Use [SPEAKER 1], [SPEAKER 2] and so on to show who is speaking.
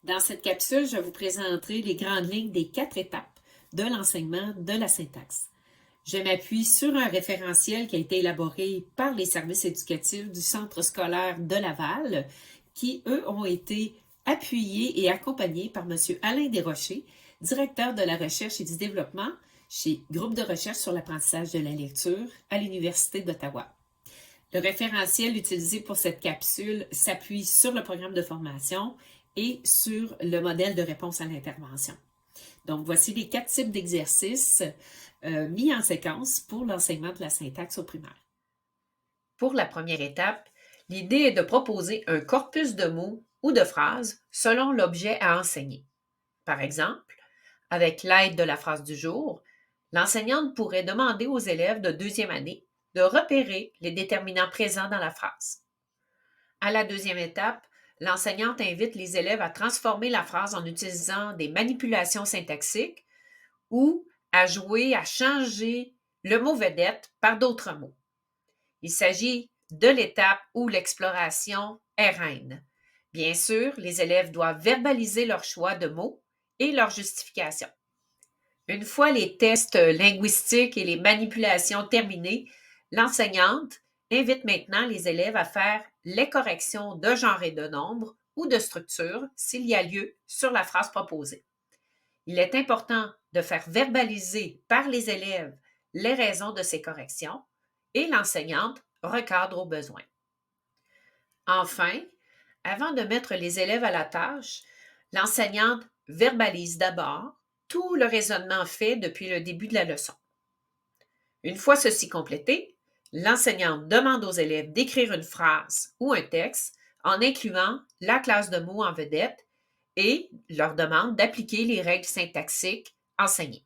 [SPEAKER 1] Dans cette capsule, je vous présenterai les grandes lignes des 4 étapes de l'enseignement de la syntaxe. Je m'appuie sur un référentiel qui a été élaboré par les services éducatifs du Centre scolaire de Laval, qui, eux, ont été appuyés et accompagnés par M. Alain Desrochers, directeur de la recherche et du développement chez Groupe de recherche sur l'apprentissage de la lecture à l'Université d'Ottawa. Le référentiel utilisé pour cette capsule s'appuie sur le programme de formation et sur le modèle de réponse à l'intervention. Donc, voici les 4 types d'exercices mis en séquence pour l'enseignement de la syntaxe au primaire.
[SPEAKER 2] Pour la première étape, l'idée est de proposer un corpus de mots ou de phrases selon l'objet à enseigner. Par exemple, avec l'aide de la phrase du jour, l'enseignante pourrait demander aux élèves de deuxième année de repérer les déterminants présents dans la phrase. À la deuxième étape, l'enseignante invite les élèves à transformer la phrase en utilisant des manipulations syntaxiques ou à jouer à changer le mot vedette par d'autres mots. Il s'agit de l'étape où l'exploration est reine. Bien sûr, les élèves doivent verbaliser leur choix de mots et leur justification. Une fois les tests linguistiques et les manipulations terminés, l'enseignante invite maintenant les élèves à faire les corrections de genre et de nombre ou de structure s'il y a lieu sur la phrase proposée. Il est important de faire verbaliser par les élèves les raisons de ces corrections et l'enseignante recadre au besoin. Enfin, avant de mettre les élèves à la tâche, l'enseignante verbalise d'abord tout le raisonnement fait depuis le début de la leçon. Une fois ceci complété, l'enseignante demande aux élèves d'écrire une phrase ou un texte en incluant la classe de mots en vedette et leur demande d'appliquer les règles syntaxiques enseignées.